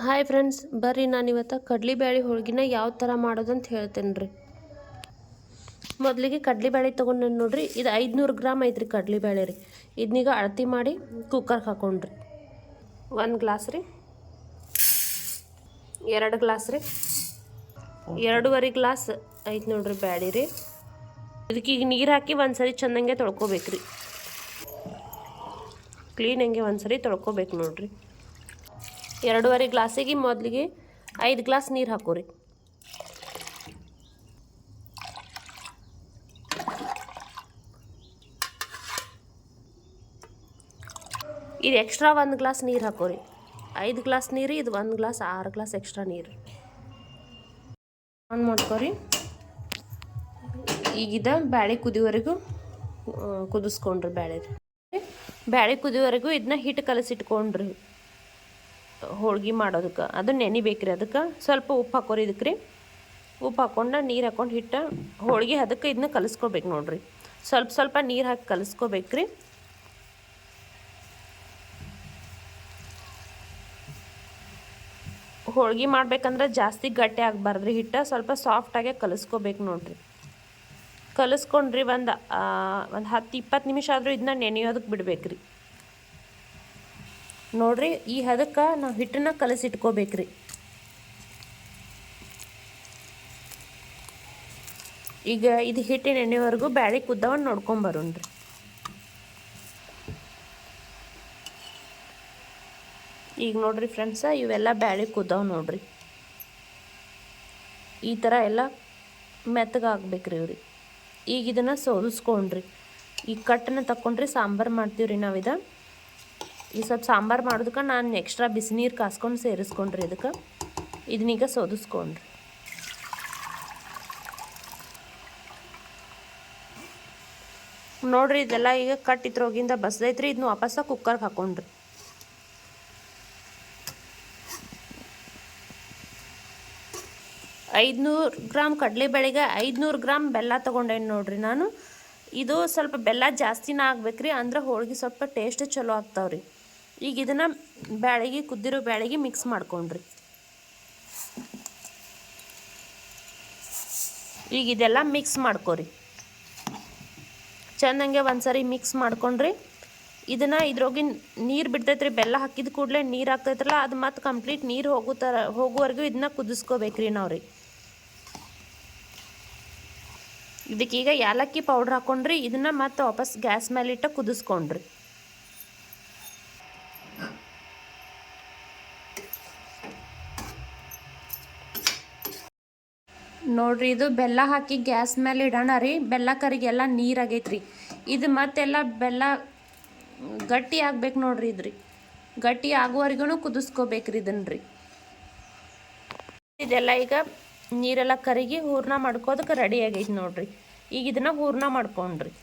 Hi friends, ಬರ್ರಿ ನಾನಿವತ್ತು ಕಡ್ಲಿಬ್ಯಾಳಿ ಹೋಳ್ಗಿನ ಯಾವ ಥರ ಮಾಡೋದಂತ ಹೇಳ್ತೇನೆ ರೀ. ಮೊದಲಿಗೆ ಕಡ್ಲಿಬ್ಯಾಳಿ ತೊಗೊಂಡು ನೋಡ್ರಿ. ಇದು 500 ಗ್ರಾಮ್ ಐತ್ರಿ ಕಡ್ಲಿಬ್ಯಾಳಿ ರೀ. ಇದನ್ನೀಗ ಅಳತಿ ಮಾಡಿ ಕುಕ್ಕರ್ಗೆ ಹಾಕೊಂಡ್ರಿ. 1 ಗ್ಲಾಸ್ ರೀ, 2 ಗ್ಲಾಸ್ ರೀ, 2.5 ಗ್ಲಾಸ್ ಐತೆ ನೋಡ್ರಿ ಬ್ಯಾಳಿ ರೀ. ಇದಕ್ಕೀಗ ನೀರು ಹಾಕಿ ಒಂದ್ಸರಿ ಚೆಂದಂಗೆ ತೊಳ್ಕೊಬೇಕ್ರಿ. ಕ್ಲೀನಂಗೆ ಒಂದ್ಸರಿ ತೊಳ್ಕೊಬೇಕು ನೋಡ್ರಿ. 2.5 ಗ್ಲಾಸಿಗೆ ಮೊದಲಿಗೆ 5 ಗ್ಲಾಸ್ ನೀರು ಹಾಕೋರಿ. ಇದು ಎಕ್ಸ್ಟ್ರಾ 1 ಗ್ಲಾಸ್ ನೀರು ಹಾಕೋರಿ. 5 ಗ್ಲಾಸ್ ನೀರು, ಇದು 1 ಗ್ಲಾಸ್, 6 ಗ್ಲಾಸ್ ಎಕ್ಸ್ಟ್ರಾ ನೀರು ಆನ್ ಮಾಡ್ಕೊರಿ. ಈಗಿದ ಬ್ಯಾಳಿ ಕುದಿವರೆಗೂ ಕುದಿಸ್ಕೊಂಡ್ರಿ. ಬ್ಯಾಳಿ ಕುದಿವರೆಗೂ ಇದನ್ನ ಹಿಟ್ಟು ಕಲಸಿಟ್ಕೊಂಡ್ರಿ. ಹೋಳ್ಗೆ ಮಾಡೋದಕ್ಕೆ ಅದು ನೆನಿಬೇಕ್ರಿ. ಅದಕ್ಕೆ ಸ್ವಲ್ಪ ಉಪ್ಪು ಹಾಕೋರಿ. ಇದಕ್ಕೆ ರೀ ಉಪ್ಪು ಹಾಕ್ಕೊಂಡು ನೀರು ಹಾಕ್ಕೊಂಡು ಹಿಟ್ಟು ಹೋಳ್ಗೆ ಅದಕ್ಕೆ ಇದನ್ನ ಕಲಿಸ್ಕೋಬೇಕು ನೋಡ್ರಿ. ಸ್ವಲ್ಪ ನೀರು ಹಾಕಿ ಕಲಿಸ್ಕೋಬೇಕ್ರಿ. ಹೋಳ್ಗೆ ಮಾಡ್ಬೇಕಂದ್ರೆ ಜಾಸ್ತಿ ಗಟ್ಟಿ ಆಗಬಾರ್ದ್ರಿ. ಹಿಟ್ಟು ಸ್ವಲ್ಪ ಸಾಫ್ಟಾಗೆ ಕಲಿಸ್ಕೋಬೇಕು ನೋಡ್ರಿ. ಕಲಿಸ್ಕೊಂಡ್ರಿ ಒಂದು 10-20 ನಿಮಿಷ ಆದರೂ ಇದನ್ನ ನೆನೆಯೋದಕ್ಕೆ ಬಿಡ್ಬೇಕ್ರಿ. ನೋಡ್ರಿ, ಈ ಹದಕ್ಕೆ ನಾವು ಹಿಟ್ಟನ್ನ ಕಲಸಿಟ್ಕೋಬೇಕ್ರಿ. ಈಗ ಇದು ಹಿಟ್ಟಿನ ಎಣ್ಣೆವರೆಗೂ ಬ್ಯಾಳಿ ಕುದ್ದವನ್ನ ನೋಡ್ಕೊಂಬರೋಣ್ರಿ. ಈಗ ನೋಡ್ರಿ ಫ್ರೆಂಡ್ಸ, ಇವೆಲ್ಲ ಬ್ಯಾಳಿ ಕುದ್ದವ್ ನೋಡ್ರಿ. ಈ ಥರ ಎಲ್ಲ ಮೆತ್ತಗಾಗ್ಬೇಕ್ರಿ ಇವ್ರಿ. ಈಗ ಇದನ್ನು ಸೋದಿಸ್ಕೊಂಡ್ರಿ. ಈ ಕಟ್ಟನ್ನ ತಕ್ಕೊಂಡ್ರಿ ಸಾಂಬಾರು ಮಾಡ್ತೀವ್ರಿ ನಾವಿದ. ಈ ಸ್ವಲ್ಪ ಸಾಂಬಾರು ಮಾಡೋದಕ್ಕೆ ನಾನು ಎಕ್ಸ್ಟ್ರಾ ಬಿಸಿನೀರು ಕಾಸ್ಕೊಂಡು ಸೇರಿಸ್ಕೊಂಡ್ರಿ. ಇದಕ್ಕೆ ಇದನ್ನೀಗ ಸೋದಿಸ್ಕೊಂಡ್ರಿ. ನೋಡ್ರಿ, ಇದೆಲ್ಲ ಈಗ ಕಟ್ಟಿದ್ರೋಗಿಂದ ಬಸ್ದೈತ್ರಿ. ಇದನ್ನ ವಾಪಸ್ಸ ಕುಕ್ಕರ್ಗೆ ಹಾಕೊಂಡ್ರಿ. ಗ್ರಾಮ್ ಕಡಲೆಬೇಳೆಗೆ 500 ಗ್ರಾಮ್ ಬೆಲ್ಲ ತೊಗೊಂಡೇನು ನೋಡ್ರಿ ನಾನು. ಇದು ಸ್ವಲ್ಪ ಬೆಲ್ಲ ಜಾಸ್ತಿನ ಆಗ್ಬೇಕ್ರಿ, ಅಂದ್ರೆ ಹೋಳ್ಗೆ ಸ್ವಲ್ಪ ಟೇಸ್ಟ್ ಚಲೋ ಆಗ್ತಾವ್ರಿ. ಈಗ ಇದನ್ನು ಬ್ಯಾಳಿಗೆ ಕುದ್ದಿರೋ ಬ್ಯಾಳಿಗೆ ಮಿಕ್ಸ್ ಮಾಡ್ಕೊಂಡ್ರಿ. ಈಗ ಇದೆಲ್ಲ ಮಿಕ್ಸ್ ಮಾಡ್ಕೊರಿ. ಚೆಂದಂಗೆ ಒಂದ್ಸರಿ ಮಿಕ್ಸ್ ಮಾಡ್ಕೊಂಡ್ರಿ. ಇದನ್ನು ಇದ್ರೋಗಿನ ನೀರು ಬಿಡ್ತೈತ್ರಿ. ಬೆಲ್ಲ ಹಾಕಿದ ಕೂಡಲೇ ನೀರು ಹಾಕ್ತೈತ್ರಲ್ಲ, ಅದು ಮತ್ತೆ ಕಂಪ್ಲೀಟ್ ನೀರು ಹೋಗುವವರೆಗೂ ಇದನ್ನ ಕುದಿಸ್ಕೋಬೇಕ್ರಿ ನಾವು ರೀ. ಇದಕ್ಕೀಗ ಏಲಕ್ಕಿ ಪೌಡ್ರ್ ಹಾಕ್ಕೊಂಡ್ರಿ. ಇದನ್ನು ಮತ್ತೆ ವಾಪಸ್ ಗ್ಯಾಸ್ ಮೇಲಿಟ್ಟು ಕುದಿಸ್ಕೊಂಡ್ರಿ. ನೋಡ್ರಿ, ಇದು ಬೆಲ್ಲ ಹಾಕಿ ಗ್ಯಾಸ್ ಮೇಲೆ ಇಡೋಣ ರೀ. ಬೆಲ್ಲ ಕರಿಗೆಲ್ಲ ನೀರಾಗೈತ್ರಿ. ಇದು ಮತ್ತೆಲ್ಲ ಬೆಲ್ಲ ಗಟ್ಟಿ ಆಗ್ಬೇಕು ನೋಡ್ರಿ. ಇದ್ರಿ ಗಟ್ಟಿ ಆಗುವವರೆಗೂ ಕುದಿಸ್ಕೋಬೇಕ್ರಿ ಇದನ್ನ ರೀ. ಇದೆಲ್ಲ ಈಗ ನೀರೆಲ್ಲ ಕರಿಗಿ ಹೂರ್ಣ ಮಾಡ್ಕೋದಕ್ಕೆ ರೆಡಿ ಆಗೈತಿ ನೋಡ್ರಿ. ಈಗ ಇದನ್ನು ಹೂರ್ಣ ಮಾಡ್ಕೊಂಡ್ರಿ.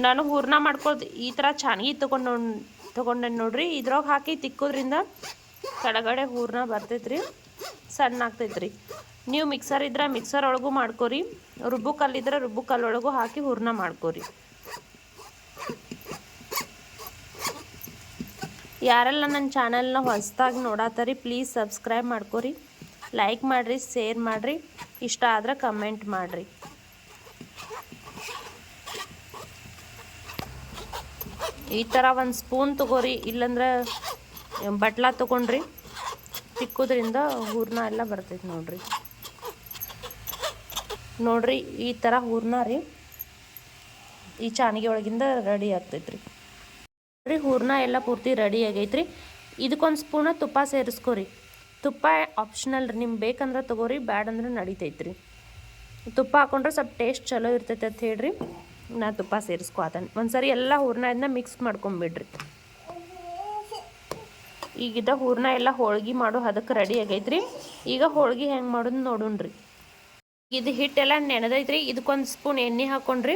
ನಾನು ಹೂರ್ಣ ಮಾಡ್ಕೋದು ಈ ಥರ ಚಾನ್ಗಿ ತೊಗೊಂಡೆ ನೋಡ್ರಿ. ಇದ್ರಾಗ ಹಾಕಿ ತಿಕ್ಕೋದ್ರಿಂದ ಕೆಳಗಡೆ ಹೂರ್ಣ ಬರ್ತೈತ್ರಿ, ಸಣ್ಣ ಆಗ್ತೈತ್ರಿ. ನೀವು ಮಿಕ್ಸರ್ ಇದ್ರೆ ಮಿಕ್ಸರ್ ಒಳಗೂ ಮಾಡ್ಕೋರಿ. ರುಬ್ಬು ಕಲ್ಲಿದ್ರೆ ರುಬ್ಬು ಕಲ್ಲೊಳಗೂ ಹಾಕಿ ಹೂರ್ಣ ಮಾಡ್ಕೋರಿ. ಯಾರೆಲ್ಲ ನನ್ನ ಚಾನಲ್ನ ಹೊಸದಾಗಿ ನೋಡಾತಾರಿ ಪ್ಲೀಸ್ ಸಬ್ಸ್ಕ್ರೈಬ್ ಮಾಡ್ಕೋರಿ, ಲೈಕ್ ಮಾಡಿರಿ, ಶೇರ್ ಮಾಡಿರಿ, ಇಷ್ಟ ಆದ್ರೆ ಕಮೆಂಟ್ ಮಾಡಿರಿ. ಈ ಥರ ಒಂದು ಸ್ಪೂನ್ ತೊಗೋರಿ, ಇಲ್ಲಾಂದ್ರೆ ಬಟ್ಲ ತೊಗೊಂಡ್ರಿ. ತಿಕ್ಕೋದ್ರಿಂದ ಹೂರ್ಣ ಎಲ್ಲ ಬರ್ತೈತೆ ನೋಡ್ರಿ. ನೋಡ್ರಿ, ಈ ಥರ ಹೂರ್ಣ ರೀ ಈ ಚಾನಿಗೆ ಒಳಗಿಂದ ರೆಡಿ ಆಗ್ತೈತ್ರಿ. ನೋಡ್ರಿ, ಹೂರ್ಣ ಎಲ್ಲ ಪೂರ್ತಿ ರೆಡಿ ಆಗೈತ್ರಿ. ಇದಕ್ಕೊಂದು ಸ್ಪೂನ ತುಪ್ಪ ಸೇರಿಸ್ಕೋರಿ. ತುಪ್ಪ ಆಪ್ಷನಲ್ ರೀ, ನಿಮ್ಗೆ ಬೇಕಂದ್ರೆ ತೊಗೋರಿ, ಬ್ಯಾಡ್ ಅಂದ್ರೆ ನಡಿತೈತ್ರಿ. ತುಪ್ಪ ಹಾಕೊಂಡ್ರೆ ಸ್ವಲ್ಪ ಟೇಸ್ಟ್ ಚಲೋ ಇರ್ತೈತೆ ಅಂತ ಹೇಳ್ರಿ ನಾ ತುಪ್ಪ ಸೇರಿಸ್ಕೋತಾನೆ. ಒಂದ್ಸರಿ ಎಲ್ಲ ಹೂರ್ಣ ಇದನ್ನ ಮಿಕ್ಸ್ ಮಾಡ್ಕೊಂಬಿಡ್ರಿ. ಈಗಿದ ಹೂರ್ಣ ಎಲ್ಲ ಹೋಳ್ಗೆ ಮಾಡೋ ಅದಕ್ಕೆ ರೆಡಿ ಆಗೈತ್ರಿ. ಈಗ ಹೋಳ್ಗೆ ಹೆಂಗೆ ಮಾಡೋದು ನೋಡೋಣ್ರಿ. ಇದು ಹಿಟ್ಟೆಲ್ಲ ನೆನೆದೈತ್ರಿ. ಇದಕ್ಕೊಂದು ಸ್ಪೂನ್ ಎಣ್ಣೆ ಹಾಕ್ಕೊಂಡ್ರಿ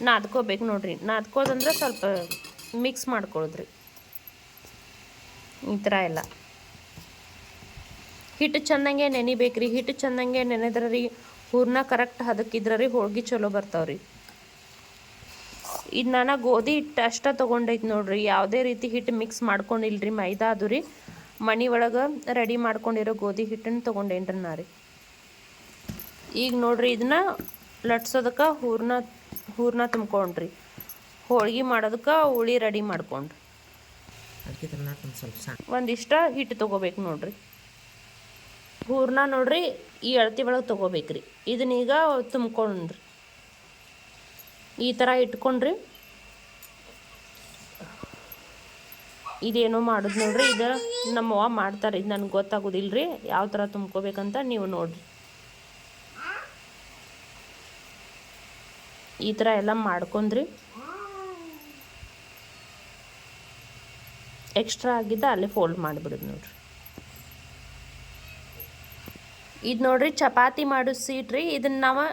ನಾದ್ಕೋಬೇಕು ನೋಡ್ರಿ. ನಾದ್ಕೋದಂದ್ರೆ ಸ್ವಲ್ಪ ಮಿಕ್ಸ್ ಮಾಡ್ಕೊಳದ್ರಿ. ಈ ಥರ ಎಲ್ಲ ಹಿಟ್ಟು ಚೆಂದಂಗೆ ನೆನಿಬೇಕ್ರಿ. ಹಿಟ್ಟು ಚೆಂದಂಗೆ ನೆನೆದ್ರೆ ರೀ ಹೂರ್ಣ ಕರೆಕ್ಟ್ ಹದಕ್ಕಿದ್ರೆ ರೀ ಹೋಳ್ಗೆ ಚಲೋ ಬರ್ತಾವ್ರಿ. ಇದು ನಾನು ಗೋಧಿ ಹಿಟ್ಟು ಅಷ್ಟೇ ತೊಗೊಂಡೈತೆ ನೋಡ್ರಿ. ಯಾವುದೇ ರೀತಿ ಹಿಟ್ಟು ಮಿಕ್ಸ್ ಮಾಡ್ಕೊಂಡಿಲ್ರಿ. ಮೈದಾ ಅದು ರೀ. ಮನೆ ಒಳಗೆ ರೆಡಿ ಮಾಡ್ಕೊಂಡಿರೋ ಗೋಧಿ ಹಿಟ್ಟನ್ನು ತೊಗೊಂಡೇನ್ರಿ ನಾ ರೀ. ಈಗ ನೋಡ್ರಿ ಇದನ್ನ ಲಟ್ಸೋದಕ್ಕೆ ಹೂರ್ಣ ತುಂಬ್ಕೊಂಡ್ರಿ. ಹೋಳ್ಗೆ ಮಾಡೋದಕ್ಕೆ ಹುಳಿ ರೆಡಿ ಮಾಡ್ಕೊಂಡ್ರಿ. ಒಂದಿಷ್ಟ ಹಿಟ್ಟು ತೊಗೋಬೇಕು ನೋಡ್ರಿ. ಹೂರ್ಣ ನೋಡ್ರಿ ಈ ಅಳತಿ ಒಳಗೆ ತೊಗೋಬೇಕ್ರಿ. ಇದನ್ನೀಗ ತುಂಬ್ಕೊಂಡ್ರಿ ಈ ಥರ ಇಟ್ಕೊಂಡ್ರಿ. ಇದೇನೋ ಮಾಡೋದು ನೋಡ್ರಿ. ಇದು ನಮ್ಮವ್ವ ಮಾಡ್ತಾರೆ. ಇದು ನನಗೆ ಗೊತ್ತಾಗೋದಿಲ್ಲ ರೀ ಯಾವ ಥರ ತುಂಬ್ಕೋಬೇಕಂತ. ನೀವು ನೋಡ್ರಿ ಈ ಥರ ಎಲ್ಲ ಮಾಡ್ಕೊಂಡ್ರಿ. ಎಕ್ಸ್ಟ್ರಾ ಆಗಿದ್ದ ಅಲ್ಲೇ ಫೋಲ್ಡ್ ಮಾಡಿಬಿಡೋದು ನೋಡ್ರಿ. ಇದು ನೋಡ್ರಿ ಚಪಾತಿ ಮಾಡೋ ಸೀಟ್ ರೀ. ಇದನ್ನು ನಾವು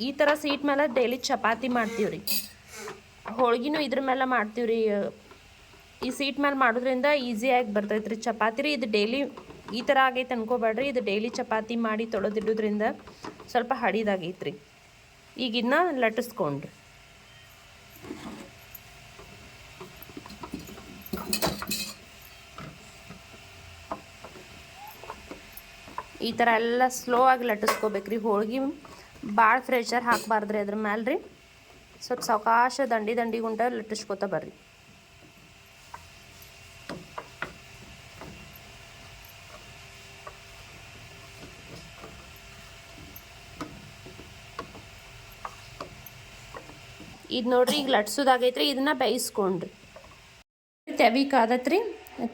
ಈ ಥರ ಸೀಟ್ ಮೇಲೆ ಡೈಲಿ ಚಪಾತಿ ಮಾಡ್ತೀವಿ ರೀ. ಹೋಳ್ಗಿನೂ ಇದ್ರ ಮೇಲೆ ಮಾಡ್ತೀವಿ ರೀ. ಈ ಸೀಟ್ ಮೇಲೆ ಮಾಡೋದ್ರಿಂದ ಈಸಿಯಾಗಿ ಬರ್ತೈತೆ ರೀ ಚಪಾತಿ ರೀ. ಇದು ಡೈಲಿ ಈ ಥರ ಆಗೈತೆ ಅನ್ಕೋಬೇಡ್ರಿ. ಇದು ಡೈಲಿ ಚಪಾತಿ ಮಾಡಿ ತೊಳೆದಿಡೋದ್ರಿಂದ ಸ್ವಲ್ಪ ಹಡಿದಾಗೈತೆ ರೀ. ಈಗ ಇದನ್ನ ಲಟ್ಟಿಸ್ಕೊಂಡ್ರಿ. ಈ ಥರ ಎಲ್ಲ ಸ್ಲೋ ಆಗಿ ಲಟ್ಟಿಸ್ಕೋಬೇಕ್ರಿ. ಹೋಳ್ಗೆ ಭಾಳ ಫ್ರೆಶರ್ ಹಾಕಬಾರ್ದ್ರಿ ಅದ್ರ ಮೇಲೆ ರೀ. ಸ್ವಲ್ಪ ಸಾವಕಾಶ ದಂಡಿ ಗುಂಟ ಲಟ್ಟಿಸ್ಕೋತ ಬರ್ರಿ. ಇದು ನೋಡ್ರಿ ಈಗ ಲಟ್ಸೋದಾಗೈತ್ರಿ. ಇದನ್ನ ಬೇಯಿಸ್ಕೊಂಡ್ರಿ. ತೆವಿ ಕಾದತ್ರಿ.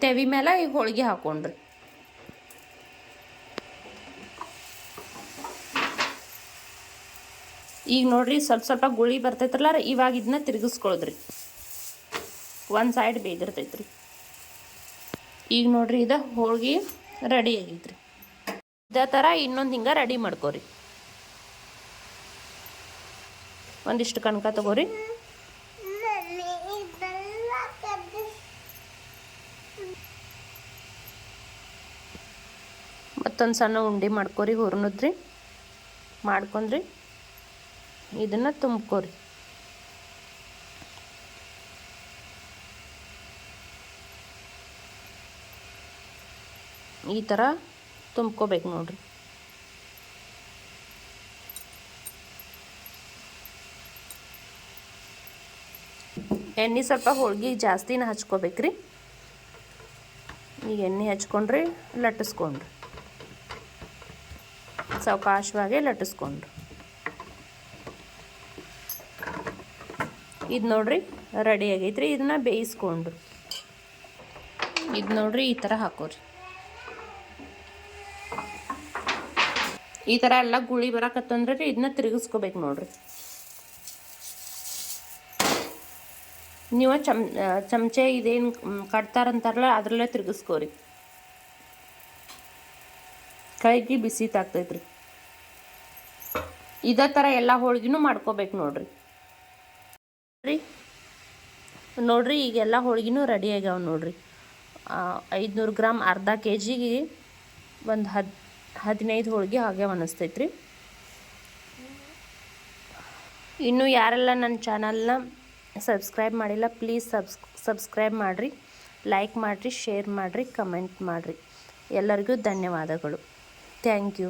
ತೆವಿ ಮೇಲೆ ಈಗ ಹೋಳ್ಗೆ ಹಾಕೊಂಡ್ರಿ. ಈಗ ನೋಡ್ರಿ ಸ್ವಲ್ಪ ಗುಳಿ ಬರ್ತೈತ್ರಲ್ಲ, ಇವಾಗ ಇದನ್ನ ತಿರುಗಿಸ್ಕೊಳದ್ರಿ. ಒಂದು ಸೈಡ್ ಬೇಯ್ದಿರ್ತೈತ್ರಿ. ಈಗ ನೋಡ್ರಿ ಇದು ಹೋಳ್ಗೆ ರೆಡಿ ಆಗೈತ್ರಿ. ಇದೇ ಥರ ಇನ್ನೊಂದು ಹಿಂಗೆ ರೆಡಿ ಮಾಡ್ಕೋರಿ. ಒಂದಿಷ್ಟು ಕನಕ ತಗೋರಿ. ಮತ್ತೊಂದು ಸಣ್ಣ ಉಂಡೆ ಮಾಡ್ಕೋರಿ. ಹೂರ್ಣದ್ರಿ ಮಾಡ್ಕೊಂಡ್ರಿ ಇದನ್ನು ತುಂಬ್ಕೋರಿ. ಈ ಥರ ತುಂಬ್ಕೋಬೇಕು ನೋಡ್ರಿ. ಎಣ್ಣೆ ಸ್ವಲ್ಪ ಹೋಳ್ಗೆ ಜಾಸ್ತಿನ ಹಚ್ಕೋಬೇಕ್ರಿ. ಈಗ ಎಣ್ಣೆ ಹಚ್ಕೊಂಡ್ರಿ ಲಟ್ಟಿಸ್ಕೊಂಡ್ರಿ. ಸಾವಕಾಶವಾಗಿ ಲಟ್ಟಿಸ್ಕೊಂಡ್ರಿ. ಇದು ನೋಡ್ರಿ ರೆಡಿ ಆಗೈತ್ರಿ. ಇದನ್ನ ಬೇಯಿಸ್ಕೊಂಡ್ರಿ. ಇದು ನೋಡ್ರಿ ಈ ಥರ ಹಾಕೋರಿ. ಈ ಥರ ಎಲ್ಲ ಗುಳಿ ಬರಕತ್ತಂದ್ರೆ ಇದನ್ನ ತಿರುಗಿಸ್ಕೋಬೇಕು ನೋಡ್ರಿ. ನೀವು ಚಮಚೆ ಇದೇನು ಕಟ್ತಾರಂತಾರಲ್ಲ ಅದರಲ್ಲೇ ತಿರುಗಿಸ್ಕೋರಿ. ಕೈಗೆ ಬಿಸಿ ತಾಗ್ತೈತ್ರಿ. ಇದೇ ಥರ ಎಲ್ಲ ಹೋಳ್ಗಿನೂ ಮಾಡ್ಕೋಬೇಕು ನೋಡ್ರಿ. ನೋಡ್ರಿ ಈಗೆಲ್ಲ ಹೋಳ್ಗಿನೂ ರೆಡಿ ಆಗ್ಯಾವ ನೋಡ್ರಿ. 500 ಗ್ರಾಮ್ ಅರ್ಧ ಕೆಜಿಗೆ ಒಂದು 15 ಹೋಳ್ಗೆ ಆಗ್ಯಾವ ಅನ್ನಿಸ್ತೈತ್ರಿ. ಇನ್ನು ಯಾರೆಲ್ಲ ನನ್ನ ಚಾನಲ್ನ ಸಬ್ಸ್ಕ್ರೈಬ್ ಮಾಡಿಲ್ಲ ಪ್ಲೀಸ್ ಸಬ್ಸ್ಕ್ರೈಬ್ ಮಾಡಿರಿ, ಲೈಕ್ ಮಾಡಿರಿ, ಶೇರ್ ಮಾಡಿರಿ, ಕಮೆಂಟ್ ಮಾಡಿರಿ. ಎಲ್ಲರಿಗೂ ಧನ್ಯವಾದಗಳು. Thank you.